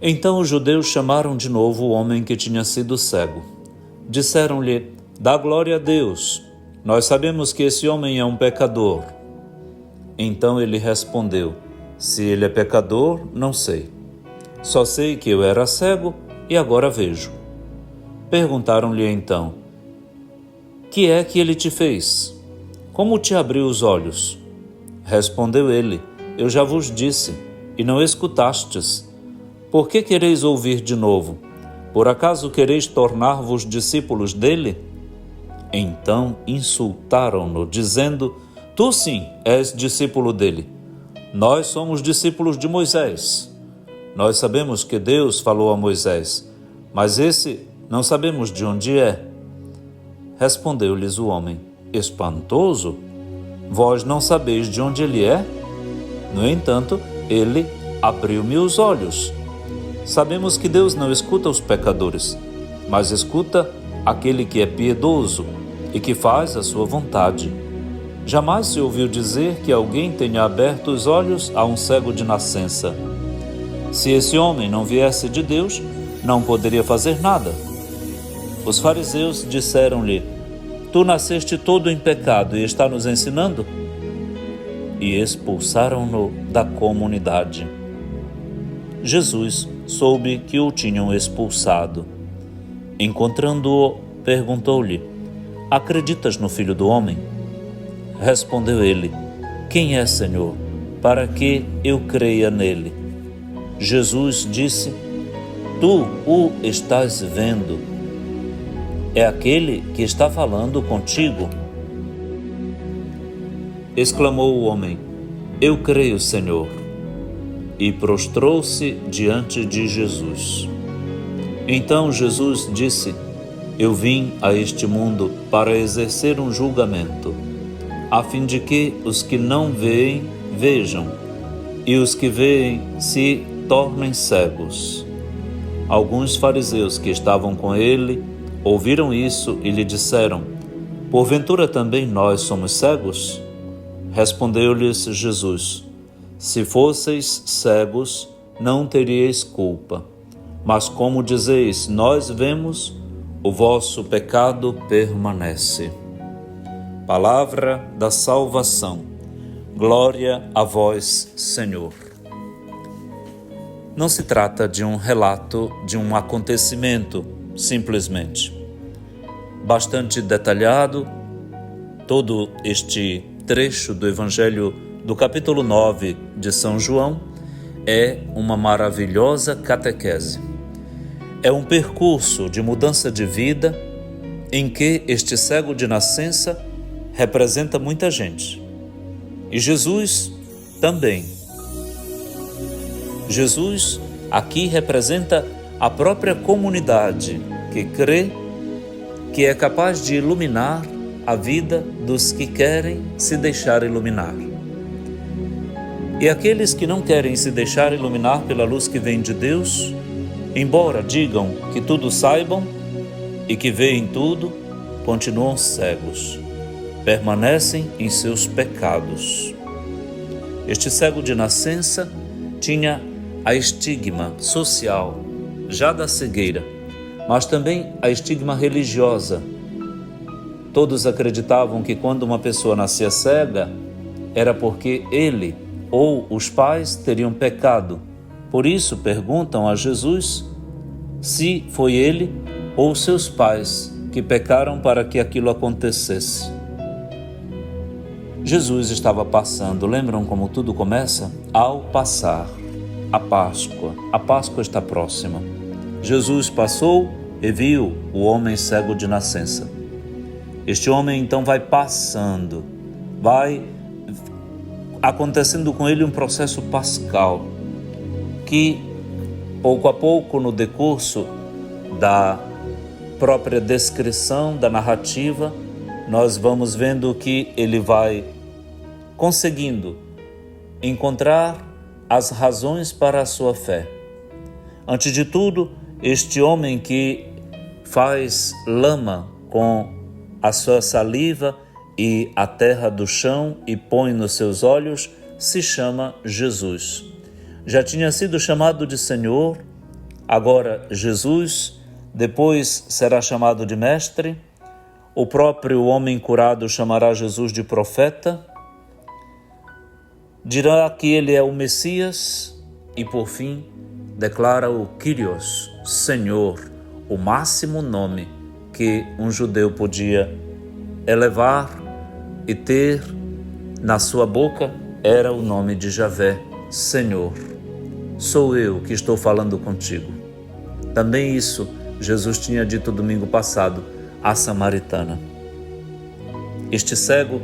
Então os judeus chamaram de novo o homem que tinha sido cego. Disseram-lhe: dá glória a Deus, nós sabemos que esse homem é um pecador. Então ele respondeu: se ele é pecador, não sei. Só sei que eu era cego e agora vejo. Perguntaram-lhe então: que é que ele te fez? Como te abriu os olhos? Respondeu ele: eu já vos disse, e não escutastes. Por que quereis ouvir de novo? Por acaso quereis tornar-vos discípulos dele? Então insultaram-no, dizendo: tu sim és discípulo dele. Nós somos discípulos de Moisés. Nós sabemos que Deus falou a Moisés, mas esse não sabemos de onde é. Respondeu-lhes o homem: espantoso? Vós não sabeis de onde ele é? No entanto, ele abriu-me os olhos. Sabemos que Deus não escuta os pecadores, mas escuta aquele que é piedoso e que faz a sua vontade. Jamais se ouviu dizer que alguém tenha aberto os olhos a um cego de nascença. Se esse homem não viesse de Deus, não poderia fazer nada. Os fariseus disseram-lhe: tu nasceste todo em pecado e está nos ensinando? E expulsaram-no da comunidade. Jesus soube que o tinham expulsado. Encontrando-o, perguntou-lhe: acreditas no Filho do Homem? Respondeu ele: quem é, Senhor, para que eu creia nele? Jesus disse: tu o estás vendo. É aquele que está falando contigo. Exclamou o homem: Eu creio, Senhor. E prostrou-se diante de Jesus. Então Jesus disse: Eu vim a este mundo para exercer um julgamento, a fim de que os que não veem, vejam, e os que veem se tornem cegos. Alguns fariseus que estavam com ele ouviram isso e lhe disseram: Porventura também nós somos cegos? Respondeu-lhes Jesus: Se fosseis cegos, não teríeis culpa. Mas como dizeis, nós vemos, o vosso pecado permanece. Palavra da salvação. Glória a vós, Senhor. Não se trata de um relato de um acontecimento, simplesmente. Bastante detalhado, todo este trecho do Evangelho do capítulo 9 de São João é uma maravilhosa catequese. É um percurso de mudança de vida em que este cego de nascença representa muita gente. E Jesus também. Jesus aqui representa a própria comunidade que crê, que é capaz de iluminar a vida dos que querem se deixar iluminar. E aqueles que não querem se deixar iluminar pela luz que vem de Deus, embora digam que tudo saibam e que veem tudo, continuam cegos, permanecem em seus pecados. Este cego de nascença tinha a estigma social já da cegueira, mas também a estigma religiosa. Todos acreditavam que quando uma pessoa nascia cega, era porque ele ou os pais teriam pecado. Por isso perguntam a Jesus se foi ele ou seus pais que pecaram para que aquilo acontecesse. Jesus estava passando, lembram como tudo começa? Ao passar, a Páscoa. A Páscoa está próxima. Jesus passou e viu o homem cego de nascença. Este homem então vai passando, vai acontecendo com ele um processo pascal, que pouco a pouco, no decurso da própria descrição, da narrativa, nós vamos vendo que ele vai conseguindo encontrar as razões para a sua fé. Antes de tudo, este homem que faz lama com a sua saliva e a terra do chão e põe nos seus olhos, se chama Jesus. Já tinha sido chamado de Senhor, agora Jesus, depois será chamado de Mestre. O próprio homem curado chamará Jesus de profeta, dirá que ele é o Messias e, por fim, declara o Kyrios, Senhor, o máximo nome que um judeu podia elevar e ter na sua boca era o nome de Javé, Senhor. Sou eu que estou falando contigo. Também isso Jesus tinha dito domingo passado à samaritana. Este cego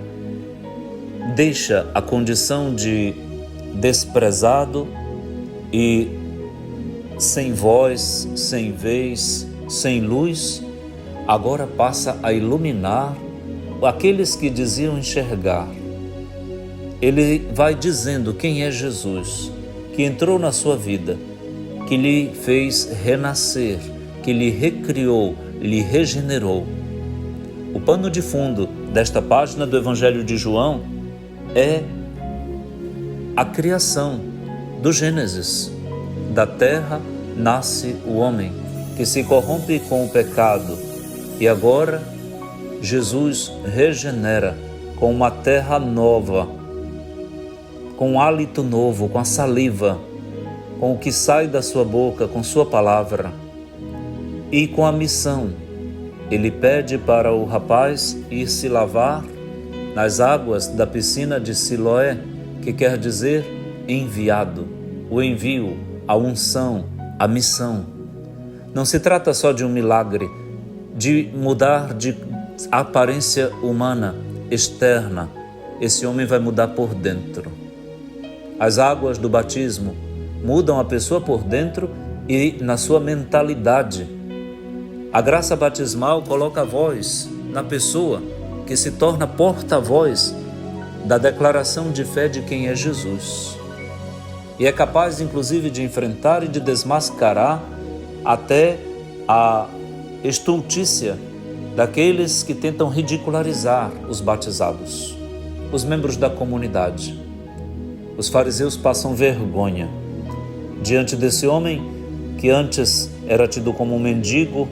deixa a condição de desprezado e sem voz, sem vez, sem luz, agora passa a iluminar aqueles que diziam enxergar. Ele vai dizendo quem é Jesus, que entrou na sua vida, que lhe fez renascer, que lhe recriou, lhe regenerou. O pano de fundo desta página do Evangelho de João é a criação do Gênesis. Da terra nasce o homem, que se corrompe com o pecado, e agora Jesus regenera com uma terra nova, com um hálito novo, com a saliva, com o que sai da sua boca, com sua palavra e com a missão. Ele pede para o rapaz ir se lavar nas águas da piscina de Siloé, que quer dizer enviado, o envio, a unção, a missão. Não se trata só de um milagre, de mudar de aparência humana, externa. Esse homem vai mudar por dentro. As águas do batismo mudam a pessoa por dentro e na sua mentalidade. A graça batismal coloca a voz na pessoa que se torna porta-voz da declaração de fé de quem é Jesus. E é capaz, inclusive, de enfrentar e de desmascarar até a estultícia daqueles que tentam ridicularizar os batizados, os membros da comunidade. Os fariseus passam vergonha diante desse homem que antes era tido como um mendigo,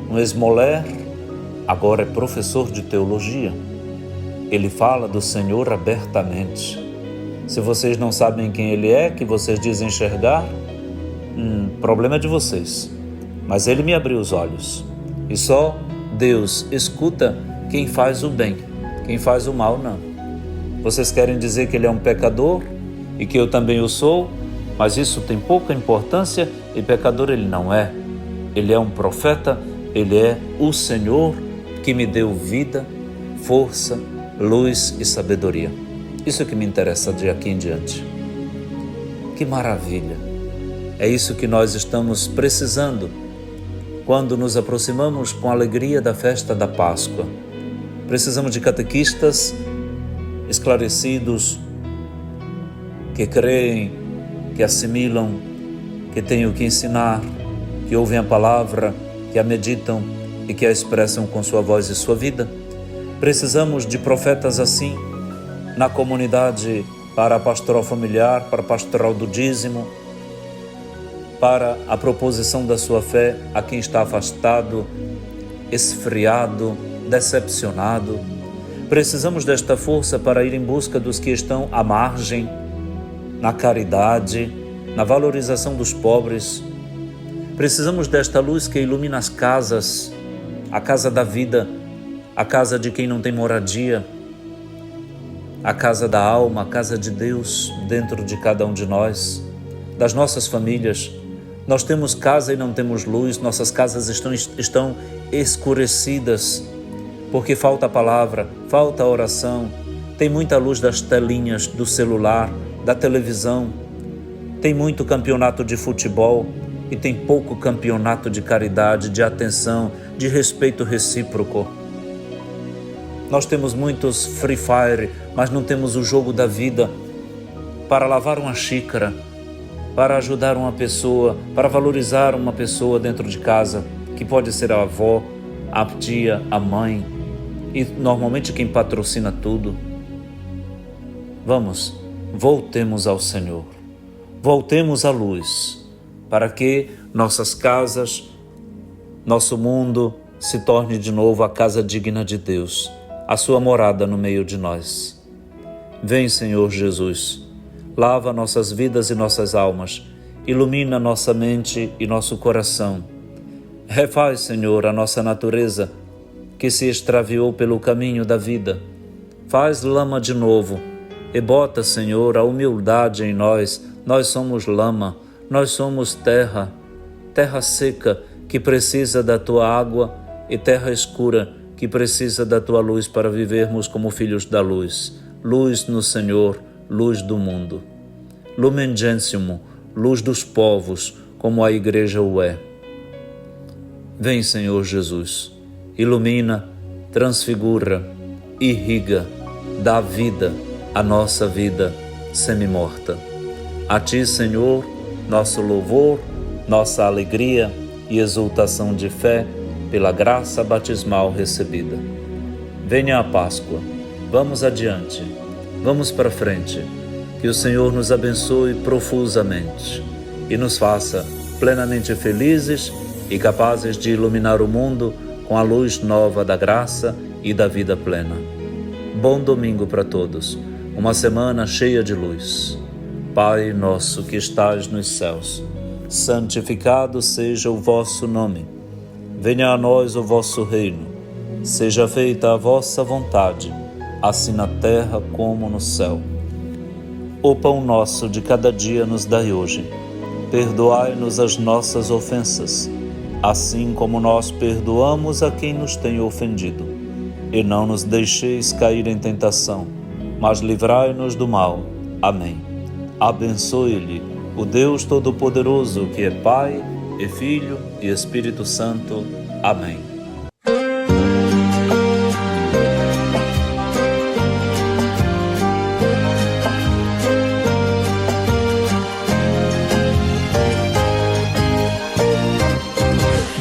um esmoler, agora é professor de teologia. Ele fala do Senhor abertamente. Se vocês não sabem quem Ele é, que vocês dizem enxergar, problema é de vocês. Mas Ele me abriu os olhos. E só Deus escuta quem faz o bem, quem faz o mal não. Vocês querem dizer que Ele é um pecador e que eu também o sou, mas isso tem pouca importância e pecador Ele não é. Ele é um profeta, Ele é o Senhor que me deu vida, força, luz e sabedoria. Isso que me interessa de aqui em diante. Que maravilha! É isso que nós estamos precisando quando nos aproximamos com alegria da festa da Páscoa. Precisamos de catequistas esclarecidos, que creem, que assimilam, que têm o que ensinar, que ouvem a palavra, que a meditam e que a expressam com sua voz e sua vida. Precisamos de profetas assim na comunidade, para a pastoral familiar, para a pastoral do dízimo, para a proposição da sua fé a quem está afastado, esfriado, decepcionado. Precisamos desta força para ir em busca dos que estão à margem, na caridade, na valorização dos pobres. Precisamos desta luz que ilumina as casas, a casa da vida, a casa de quem não tem moradia, a casa da alma, a casa de Deus dentro de cada um de nós, das nossas famílias. Nós temos casa e não temos luz, nossas casas estão escurecidas, porque falta a palavra, falta a oração, tem muita luz das telinhas, do celular, da televisão, tem muito campeonato de futebol e tem pouco campeonato de caridade, de atenção, de respeito recíproco. Nós temos muitos Free Fire, mas não temos o jogo da vida para lavar uma xícara, para ajudar uma pessoa, para valorizar uma pessoa dentro de casa, que pode ser a avó, a tia, a mãe e normalmente quem patrocina tudo. Vamos, voltemos ao Senhor, voltemos à luz, para que nossas casas, nosso mundo se torne de novo a casa digna de Deus, a sua morada no meio de nós. Vem, Senhor Jesus, lava nossas vidas e nossas almas, ilumina nossa mente e nosso coração. Refaz, Senhor, a nossa natureza, que se extraviou pelo caminho da vida. Faz lama de novo e bota, Senhor, a humildade em nós. Nós somos lama, nós somos terra, terra seca que precisa da Tua água e terra escura que precisa da Tua luz para vivermos como filhos da luz. Luz no Senhor, luz do mundo. Lumen Gentium, luz dos povos, como a Igreja o é. Vem, Senhor Jesus, ilumina, transfigura, irriga, dá vida à nossa vida semi-morta. A Ti, Senhor, nosso louvor, nossa alegria e exultação de fé pela graça batismal recebida. Venha a Páscoa, vamos adiante, vamos para frente, que o Senhor nos abençoe profusamente e nos faça plenamente felizes e capazes de iluminar o mundo com a luz nova da graça e da vida plena. Bom domingo para todos, uma semana cheia de luz. Pai nosso que estás nos céus, santificado seja o vosso nome. Venha a nós o vosso reino. Seja feita a vossa vontade, assim na terra como no céu. O pão nosso de cada dia nos dai hoje. Perdoai-nos as nossas ofensas, assim como nós perdoamos a quem nos tem ofendido. E não nos deixeis cair em tentação, mas livrai-nos do mal. Amém. Abençoe-lhe o Deus Todo-Poderoso, que é Pai, e Filho e Espírito Santo. Amém.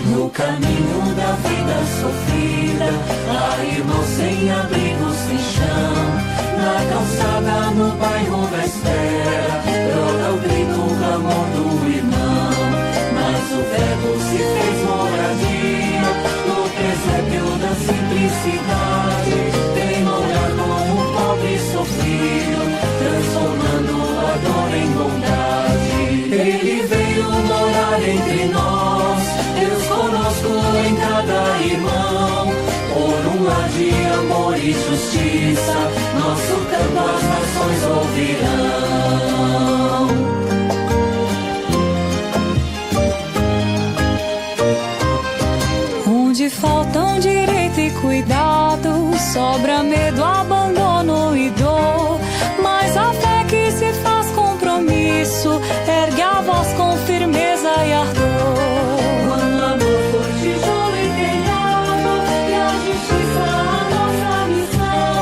No caminho da vida sofrida, há irmãos sem abrigo, sem chão. Na calçada, no bairro da espera, roda o grito, o clamor do irmão. Mas o Verbo se fez moradia no presépio da simplicidade. Tem olhar como um pobre sofrido, transformando a dor em bondade. Ele veio morar entre nós, Deus conosco em cada irmão. Por um lar de amor e justiça, nosso canto as nações ouvirão. Onde faltam direito e cuidado, sobra medo, abandono e dor. Mas a fé que se faz compromisso ergue a voz com firmeza e ardor. Quando o amor for tijolo e telhado, e a justiça a nossa missão,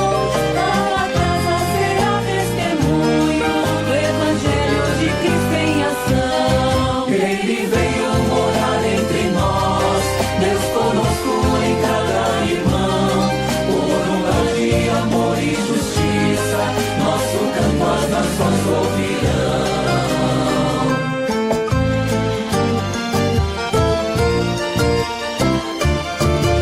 cada casa será testemunho do Evangelho de Cristo em ação. Ele veio morar entre nós, Deus conosco em cada irmão. Por um lar de amor e justiça, nosso canto as nações ouvirão.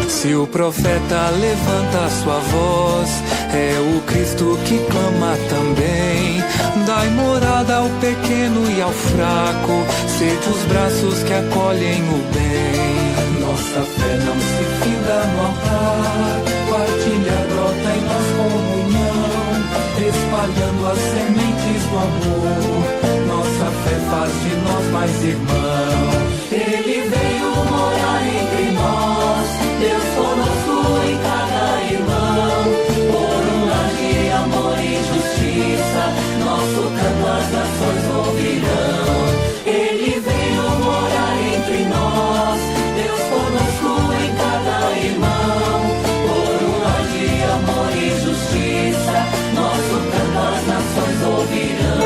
Se o profeta levanta sua voz, é o Cristo que clama também. Dai morada ao pequeno e ao fraco, sede os braços que acolhem o bem. Nossa fé não se finda no altar, partilha brota em nós comunhão, espalhando as sementes do amor. Nossa fé faz de nós mais irmãos. Ele veio morar entre nós, Deus conosco em cada irmão. Por um lar de amor e justiça, nosso canto as nações ouvirão. Ele veio morar entre nós, Deus conosco em cada irmão. Por um lar de amor e justiça, nosso canto as nações ouvirão.